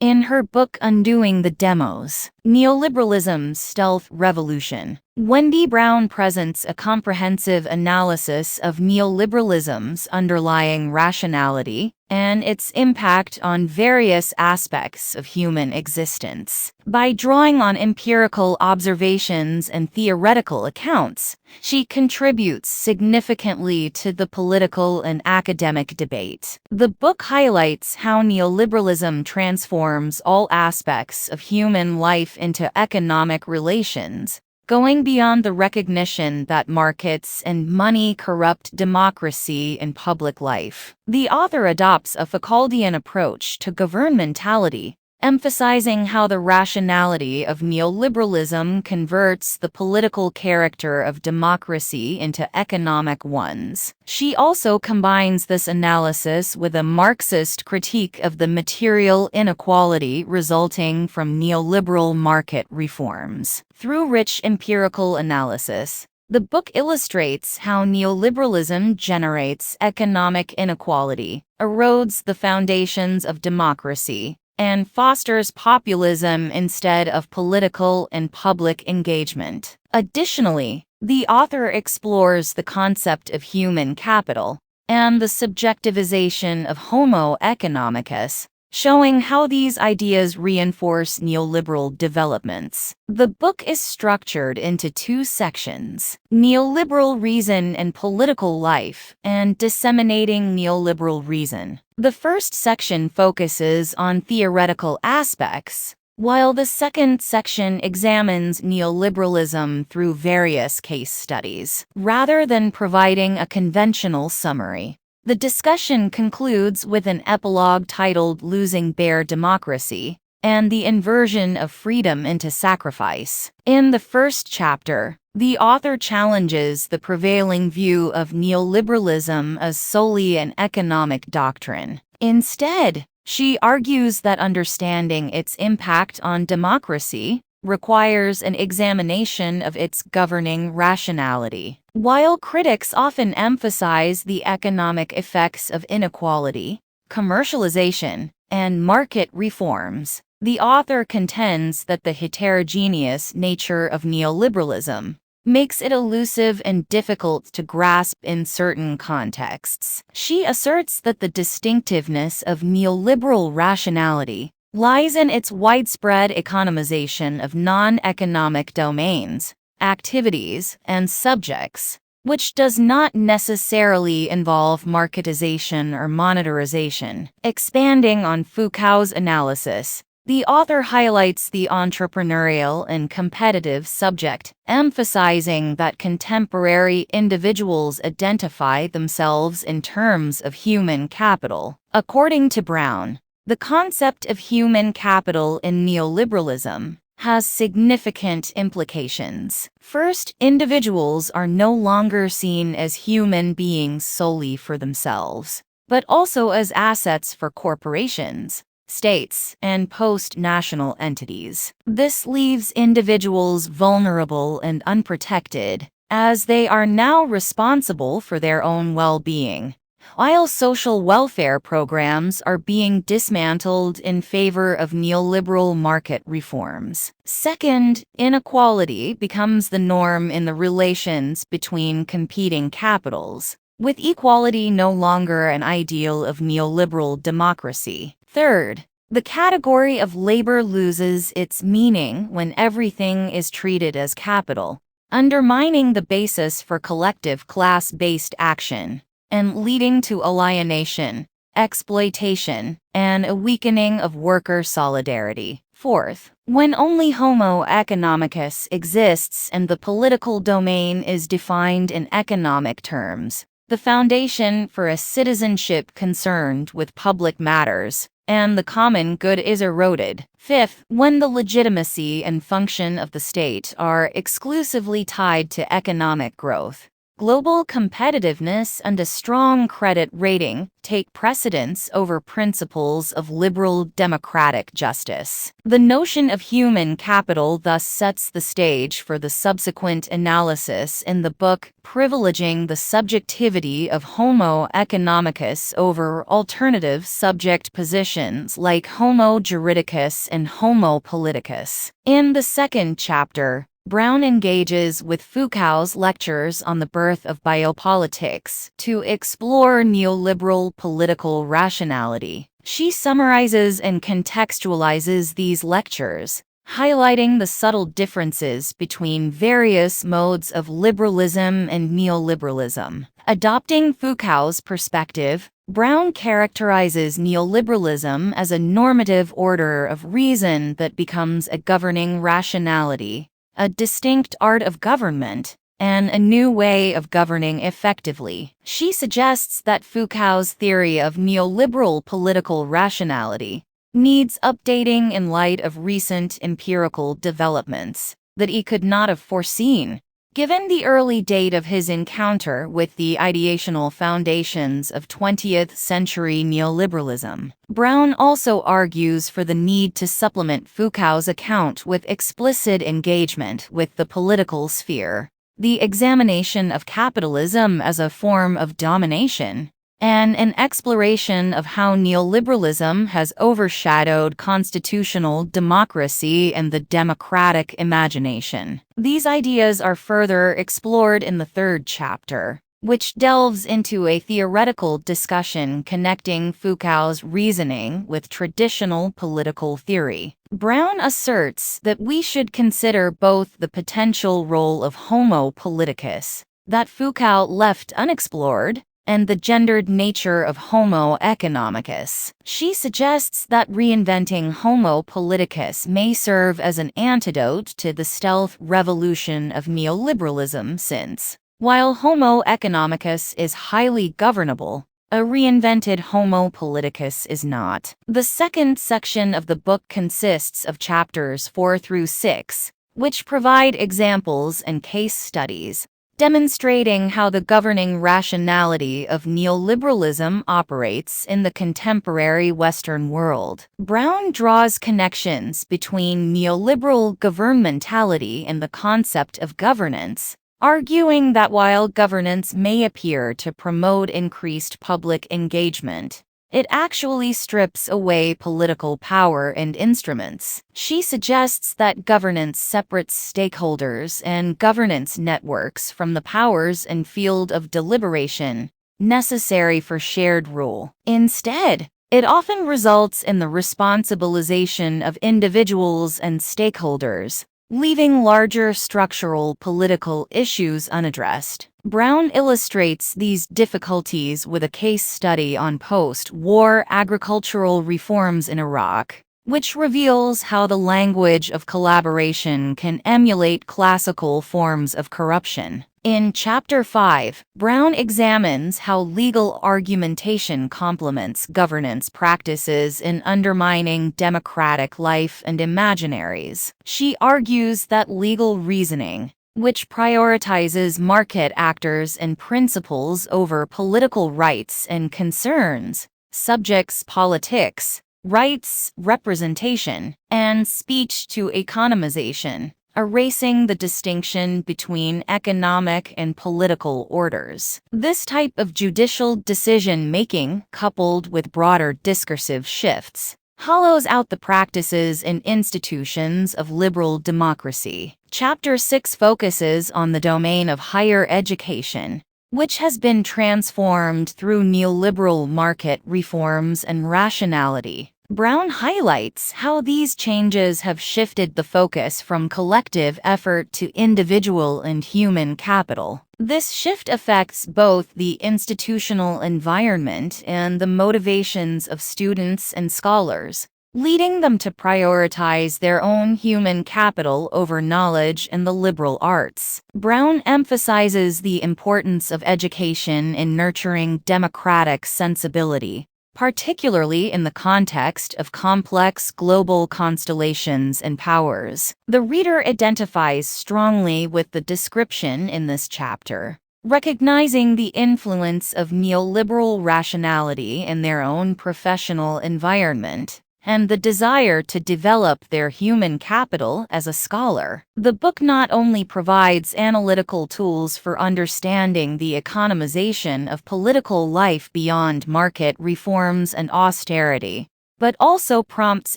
In her book Undoing the Demos, Neoliberalism's Stealth Revolution, Wendy Brown presents a comprehensive analysis of neoliberalism's underlying rationality and its impact on various aspects of human existence. By drawing on empirical observations and theoretical accounts, she contributes significantly to the political and academic debate. The book highlights how neoliberalism transforms all aspects of human life into economic relations, going beyond the recognition that markets and money corrupt democracy and public life. The author adopts a Foucauldian approach to governmentality, emphasizing how the rationality of neoliberalism converts the political character of democracy into economic ones. She also combines this analysis with a Marxist critique of the material inequality resulting from neoliberal market reforms. Through rich empirical analysis, the book illustrates how neoliberalism generates economic inequality, erodes the foundations of democracy, and fosters populism instead of political and public engagement. Additionally, the author explores the concept of human capital and the subjectivization of Homo economicus, showing how these ideas reinforce neoliberal developments. The book is structured into two sections: Neoliberal Reason and Political Life, and Disseminating Neoliberal Reason. The first section focuses on theoretical aspects, while the second section examines neoliberalism through various case studies. Rather than providing a conventional summary, the discussion concludes with an epilogue titled Losing Bare Democracy and the Inversion of Freedom into Sacrifice. In the first chapter, the author challenges the prevailing view of neoliberalism as solely an economic doctrine. Instead, she argues that understanding its impact on democracy requires an examination of its governing rationality. While critics often emphasize the economic effects of inequality, commercialization, and market reforms, the author contends that the heterogeneous nature of neoliberalism makes it elusive and difficult to grasp in certain contexts. She asserts that the distinctiveness of neoliberal rationality lies in its widespread economization of non-economic domains, activities, and subjects, which does not necessarily involve marketization or monetarization. Expanding on Foucault's analysis, the author highlights the entrepreneurial and competitive subject, emphasizing that contemporary individuals identify themselves in terms of human capital. According to Brown, the concept of human capital in neoliberalism has significant implications. First, individuals are no longer seen as human beings solely for themselves, but also as assets for corporations, states, and post-national entities. This leaves individuals vulnerable and unprotected, as they are now responsible for their own well-being, while social welfare programs are being dismantled in favor of neoliberal market reforms. Second, inequality becomes the norm in the relations between competing capitals, with equality no longer an ideal of neoliberal democracy. Third, the category of labor loses its meaning when everything is treated as capital, undermining the basis for collective class-based action and leading to alienation, exploitation, and a weakening of worker solidarity. Fourth, when only Homo economicus exists and the political domain is defined in economic terms, the foundation for a citizenship concerned with public matters and the common good is eroded. Fifth, when the legitimacy and function of the state are exclusively tied to economic growth, global competitiveness and a strong credit rating take precedence over principles of liberal democratic justice. The notion of human capital thus sets the stage for the subsequent analysis in the book, privileging the subjectivity of Homo economicus over alternative subject positions like Homo juridicus and Homo politicus. In the second chapter, Brown engages with Foucault's lectures on the birth of biopolitics to explore neoliberal political rationality. She summarizes and contextualizes these lectures, highlighting the subtle differences between various modes of liberalism and neoliberalism. Adopting Foucault's perspective, Brown characterizes neoliberalism as a normative order of reason that becomes a governing rationality, a distinct art of government, and a new way of governing effectively. She suggests that Foucault's theory of neoliberal political rationality needs updating in light of recent empirical developments that he could not have foreseen, given the early date of his encounter with the ideational foundations of 20th century neoliberalism. Brown also argues for the need to supplement Foucault's account with explicit engagement with the political sphere, the examination of capitalism as a form of domination, and an exploration of how neoliberalism has overshadowed constitutional democracy and the democratic imagination. These ideas are further explored in the third chapter, which delves into a theoretical discussion connecting Foucault's reasoning with traditional political theory. Brown asserts that we should consider both the potential role of Homo politicus, that Foucault left unexplored, and the gendered nature of Homo economicus. She suggests that reinventing Homo politicus may serve as an antidote to the stealth revolution of neoliberalism since, while Homo economicus is highly governable, a reinvented Homo politicus is not. The second section of the book consists of chapters 4 through 6, which provide examples and case studies, demonstrating how the governing rationality of neoliberalism operates in the contemporary Western world. Brown draws connections between neoliberal governmentality and the concept of governance, arguing that while governance may appear to promote increased public engagement, it actually strips away political power and instruments. She suggests that governance separates stakeholders and governance networks from the powers and field of deliberation necessary for shared rule. Instead, it often results in the responsibilization of individuals and stakeholders, leaving larger structural political issues unaddressed. Brown illustrates these difficulties with a case study on post-war agricultural reforms in Iraq, which reveals how the language of collaboration can emulate classical forms of corruption. In Chapter 5, Brown examines how legal argumentation complements governance practices in undermining democratic life and imaginaries. She argues that legal reasoning, which prioritizes market actors and principles over political rights and concerns, subjects politics, rights representation, and speech to economization, erasing the distinction between economic and political orders. This type of judicial decision-making, coupled with broader discursive shifts, hollows out the practices and institutions of liberal democracy. Chapter 6 focuses on the domain of higher education, which has been transformed through neoliberal market reforms and rationality. Brown highlights how these changes have shifted the focus from collective effort to individual and human capital. This shift affects both the institutional environment and the motivations of students and scholars, leading them to prioritize their own human capital over knowledge and the liberal arts. Brown emphasizes the importance of education in nurturing democratic sensibility, particularly in the context of complex global constellations and powers. The reader identifies strongly with the description in this chapter, recognizing the influence of neoliberal rationality in their own professional environment, and the desire to develop their human capital as a scholar. The book not only provides analytical tools for understanding the economization of political life beyond market reforms and austerity, but also prompts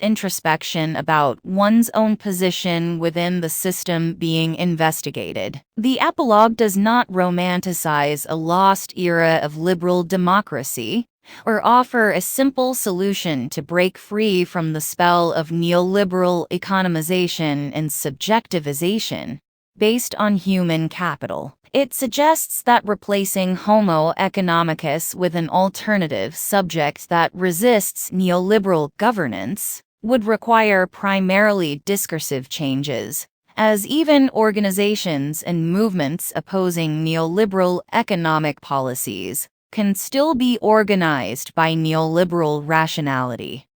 introspection about one's own position within the system being investigated. The epilogue does not romanticize a lost era of liberal democracy, or offer a simple solution to break free from the spell of neoliberal economization and subjectivization based on human capital. It suggests that replacing Homo economicus with an alternative subject that resists neoliberal governance would require primarily discursive changes, as even organizations and movements opposing neoliberal economic policies can still be organized by neoliberal rationality.